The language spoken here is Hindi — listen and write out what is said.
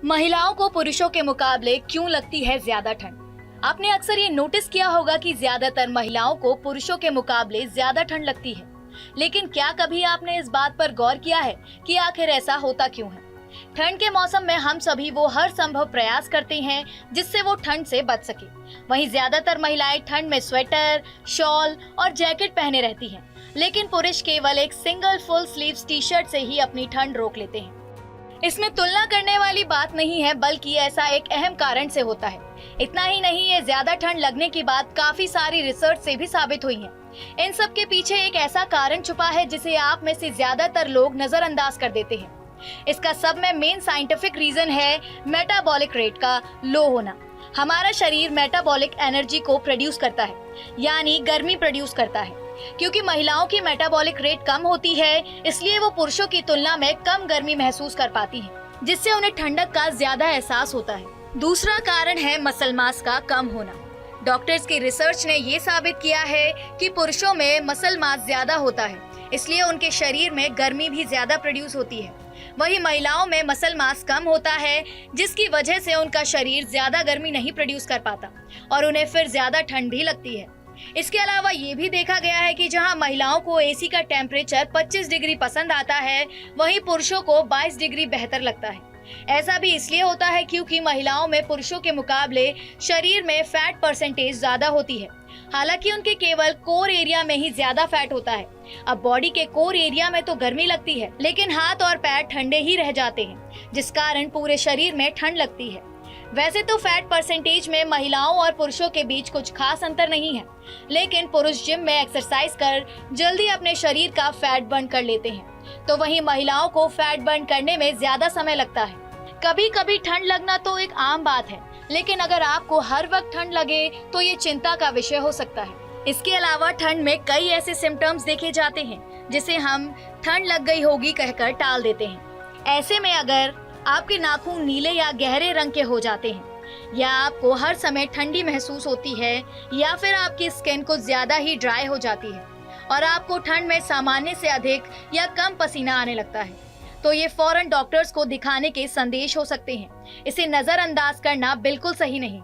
महिलाओं को पुरुषों के मुकाबले क्यों लगती है ज्यादा ठंड? आपने अक्सर ये नोटिस किया होगा कि ज्यादातर महिलाओं को पुरुषों के मुकाबले ज्यादा ठंड लगती है। लेकिन क्या कभी आपने इस बात पर गौर किया है कि आखिर ऐसा होता क्यों है? ठंड के मौसम में हम सभी वो हर संभव प्रयास करते हैं जिससे वो ठंड से बच सके। वहीं ज्यादातर महिलाएं ठंड में स्वेटर, शॉल और जैकेट पहने रहती हैं, लेकिन पुरुष केवल एक single full sleeves T shirt से ही अपनी ठंड रोक लेते हैं। इसमें तुलना करने वाली बात नहीं है, बल्कि ऐसा एक अहम कारण से होता है। इतना ही नहीं, ये ज्यादा ठंड लगने की बात काफी सारी रिसर्च से भी साबित हुई है। इन सब के पीछे एक ऐसा कारण छुपा है जिसे आप में से ज्यादातर लोग नजरअंदाज कर देते हैं। इसका सब में मेन साइंटिफिक रीजन है मेटाबॉलिक रेट का लो होना। हमारा शरीर मेटाबॉलिक एनर्जी को प्रोड्यूस करता है, यानी गर्मी प्रोड्यूस करता है। क्योंकि महिलाओं की मेटाबॉलिक रेट कम होती है, इसलिए वो पुरुषों की तुलना में कम गर्मी महसूस कर पाती हैं, जिससे उन्हें ठंडक का ज्यादा एहसास होता है। दूसरा कारण है मसल मास का कम होना। डॉक्टर्स की रिसर्च ने ये साबित किया है कि पुरुषों में मसल मास ज्यादा होता है, इसलिए उनके शरीर में गर्मी भी ज्यादा प्रोड्यूस होती है। वहीं महिलाओं में मसल मास कम होता है, जिसकी वजह से उनका शरीर ज्यादा गर्मी नहीं प्रोड्यूस कर पाता और उन्हें फिर ज्यादा ठंड भी लगती है। इसके अलावा ये भी देखा गया है कि जहां महिलाओं को एसी का टेम्परेचर 25 डिग्री पसंद आता है, वहीं पुरुषों को 22 डिग्री बेहतर लगता है। ऐसा भी इसलिए होता है क्योंकि महिलाओं में पुरुषों के मुकाबले शरीर में फैट परसेंटेज ज्यादा होती है। हालांकि उनके केवल कोर एरिया में ही ज्यादा फैट होता है। अब बॉडी के कोर एरिया में तो गर्मी लगती है, लेकिन हाथ और पैर ठंडे ही रह जाते हैं, जिस कारण पूरे शरीर में ठंड लगती है। वैसे तो फैट परसेंटेज में महिलाओं और पुरुषों के बीच कुछ खास अंतर नहीं है, लेकिन पुरुष जिम में एक्सरसाइज कर जल्दी अपने शरीर का फैट बर्न कर लेते हैं, तो वहीं महिलाओं को फैट बर्न करने में ज्यादा समय लगता है। कभी कभी ठंड लगना तो एक आम बात है, लेकिन अगर आपको हर वक्त ठंड लगे तो ये चिंता का विषय हो सकता है। इसके अलावा ठंड में कई ऐसे सिम्टम्स देखे जाते हैं जिसे हम ठंड लग गई होगी कहकर टाल देते हैं। ऐसे में अगर आपके नाखून नीले या गहरे रंग के हो जाते हैं, या आपको हर समय ठंडी महसूस होती है, या फिर आपकी स्किन कुछ ज्यादा ही ड्राई हो जाती है और आपको ठंड में सामान्य से अधिक या कम पसीना आने लगता है, तो ये फौरन डॉक्टर्स को दिखाने के संदेश हो सकते हैं। इसे नजरअंदाज करना बिल्कुल सही नहीं।